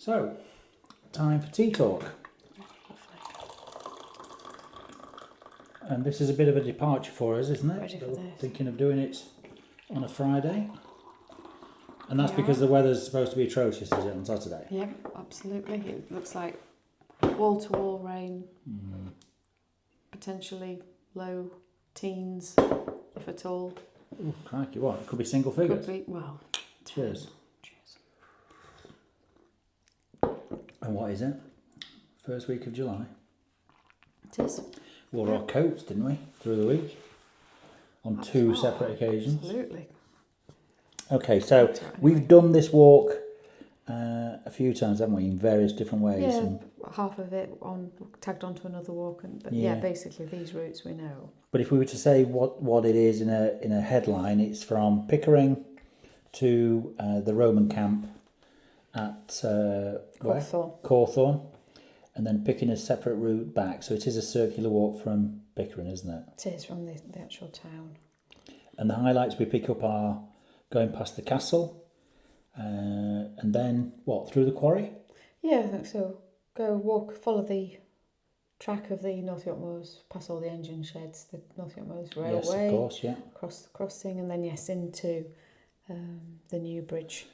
So, time for tea talk. And this is a bit of a departure for us, isn't it? Ready for We're this. thinking of doing it on a Friday. And that's Yeah. because the weather's supposed to be atrocious, is it, on Saturday? Yep, absolutely. It looks like wall-to-wall rain, potentially low teens, if at all. Ooh, crikey, what? It could be single figures. Could be, well. Cheers. Cheers. And what is it? First week of July. It is. Wore our coats, didn't we, through the week? On two separate occasions. Absolutely. Okay, so we've done this walk a few times, haven't we, in various different ways? Yeah, and half of it tagged onto another walk, but Yeah. basically these routes we know. But if we were to say what it is in a headline, it's from Pickering to the Roman Camp at Cawthorn, and then picking a separate route back. So it is a circular walk from Pickering, isn't it? It is from the actual town. And the highlights we pick up are going past the castle, and then what, through the quarry? Yeah, I think so. Go walk, follow the track of the North York Moors, past all the engine sheds, the North York Moors Railway. Yes, of course, yeah. Across the crossing, and then into the New Bridge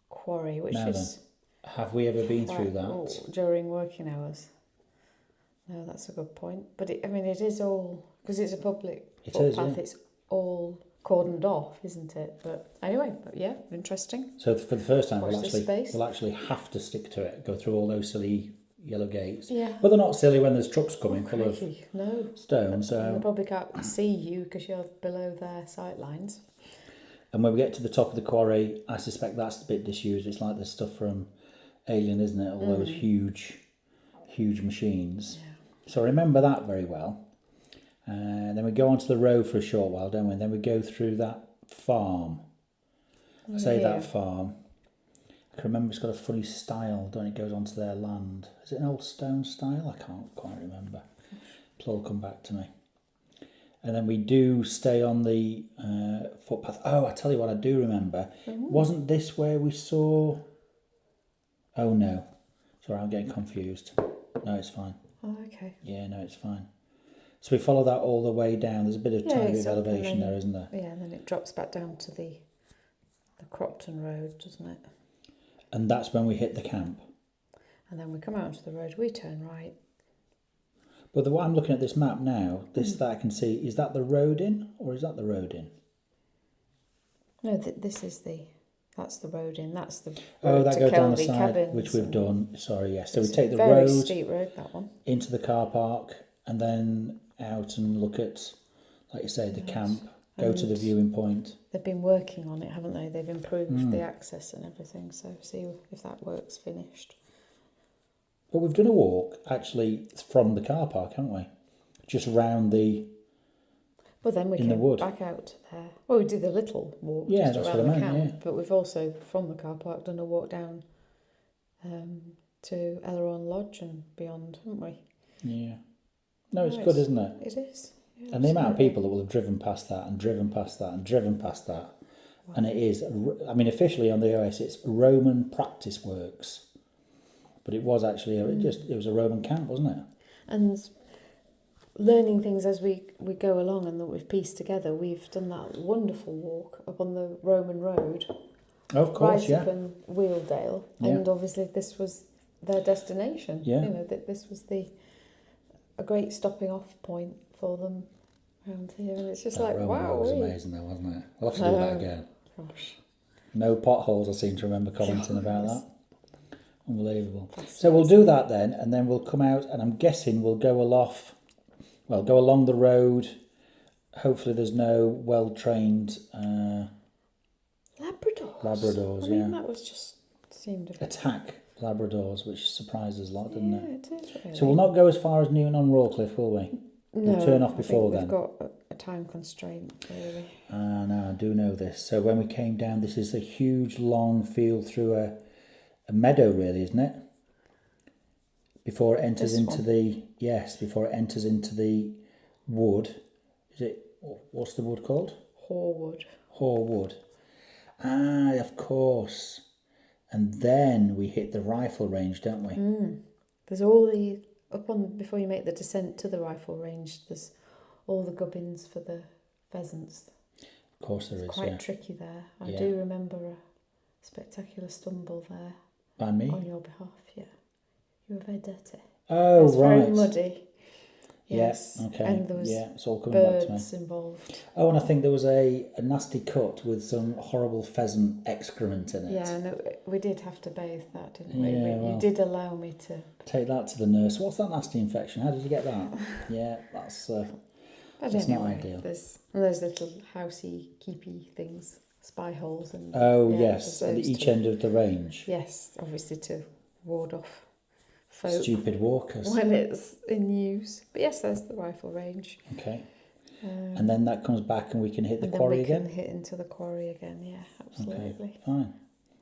quarry, which Now is... then, have we ever been through that? During working hours. No, that's a good point. But it is all, because it's a public footpath, it's all cordoned off, isn't it? But anyway, yeah, interesting. So for the first time, Watch we'll this space. actually have to stick to it, go through all those silly yellow gates. Yeah. But they're not silly when there's trucks coming full of No. stone. And they So, probably can't see you because you're below their sight lines. and when we get to the top of the quarry, I suspect that's a bit disused. It's like the stuff from Alien, isn't it? All those huge machines. Yeah. So I remember that very well. And then we go onto the road for a short while, don't we? And then we go through that farm. I say that farm. I can remember it's got a funny style, don't it? It goes onto their land. Is it an old stone style? I can't quite remember. It'll all come back to me. And then we do stay on the footpath. Oh, I tell you what, I do remember. Wasn't this where we saw... Oh, no. Sorry, I'm getting confused. No, it's fine. Oh, okay. Yeah, no, it's fine. So we follow that all the way down. There's a bit of tiny bit of elevation there, isn't there? Yeah, and then it drops back down to the Cropton Road, doesn't it? And that's when we hit the camp. And then we come out onto the road, we turn right. But what I'm looking at this map now, that I can see, is that the road in, or is that the road in? No, that's the road in. That's the Oh, road that to goes down the Kelvey side, Cabins which we've and done. Sorry, yes. So we it's take the a very road steep road, that one. into the car park, and then out and look at, like you say, the camp. Go to the viewing point. They've been working on it, haven't they? They've improved the access and everything. So see if that work's finished. But we've done a walk actually from the car park, haven't we? Just round the. Well, then we in the came wood. back out to there. Well, we did a little walk Yeah, just that's around what I the meant, camp, yeah. but we've also from the car park done a walk down to Elleron Lodge and beyond, haven't we? Yeah. No, it's good, isn't it? It is. Yeah, And the amount of absolutely. people that will have driven past that and driven past that and driven past that. Wow. And it is, I mean, officially on the OS, it's Roman Practice Works. But it was actually, it was a Roman camp, wasn't it? And learning things as we go along and that we've pieced together, we've done that wonderful walk up on the Roman road. Oh, of course, right yeah. up in Wheeldale. Yeah. And obviously this was their destination. Yeah. You know, that this was a great stopping off point for them around here. And it's just That like, Roman wow. road was amazing though, wasn't it? I'll have to do that again. Gosh. No potholes, I seem to remember commenting about that. Unbelievable. So we'll do that then, and then we'll come out, and I'm guessing we'll go along the road. Hopefully there's no well-trained Labradors, I mean, yeah. that was just seemed a bit... Attack Labradors, which surprised us a lot, didn't it? Yeah, it is really. So we'll not go as far as Newton on Rawcliffe, will we? We'll turn off before then. We've got a time constraint, really. No, I do know this. So when we came down, this is a huge, long field through a meadow, really, isn't it? Before it enters into the wood. Is it? What's the wood called? Horwood. Horwood. Ah, of course. and then we hit the rifle range, don't we? There's all the before you make the descent to the rifle range. There's all the gubbins for the pheasants. Of course there is. Quite tricky there. I do remember a spectacular stumble there. By me? On your behalf, yeah. You were very dirty. Oh, it's right. Very muddy. Yes. Yeah, okay. And there was it's all coming back to me. birds involved. Oh, and I think there was a nasty cut with some horrible pheasant excrement in it. Yeah, no, we did have to bathe that, didn't we? You did allow me to... Take that to the nurse. What's that nasty infection? How did you get that? Yeah, that's not ideal. There's little housey, keepy things, spy holes. And yes, at each end of the range. Yes, obviously to ward off folk stupid walkers when it's in use. But yes, there's the rifle range. Okay. And then that comes back and we can hit the quarry again? And then we can hit into the quarry again, yeah, absolutely. Okay, fine.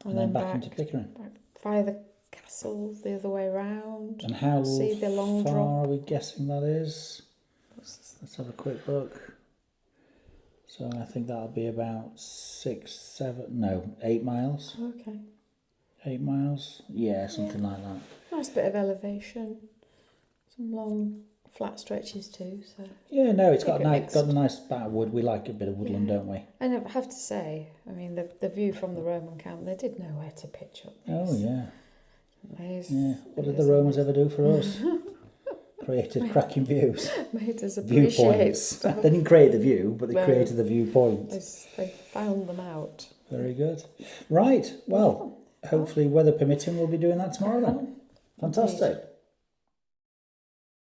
And then back into Pickering. Via the castle the other way round. And how see the long far drop. are we guessing that is? Let's have a quick look. So I think that'll be about 8 miles. Okay. 8 miles? Yeah, something like that. Nice bit of elevation. Some long flat stretches too. So yeah, no, it's got a nice bit of wood. We like a bit of woodland, don't we? And I have to say, I mean, the view from the Roman camp, they did know where to pitch up. Oh yeah. Yeah. What did the Romans ever do for us? Created cracking views. Made us appreciate stuff. They didn't create the view, but they created the viewpoint. They found them out. Very good. Right. Well, hopefully, weather permitting, we'll be doing that tomorrow then. Fantastic.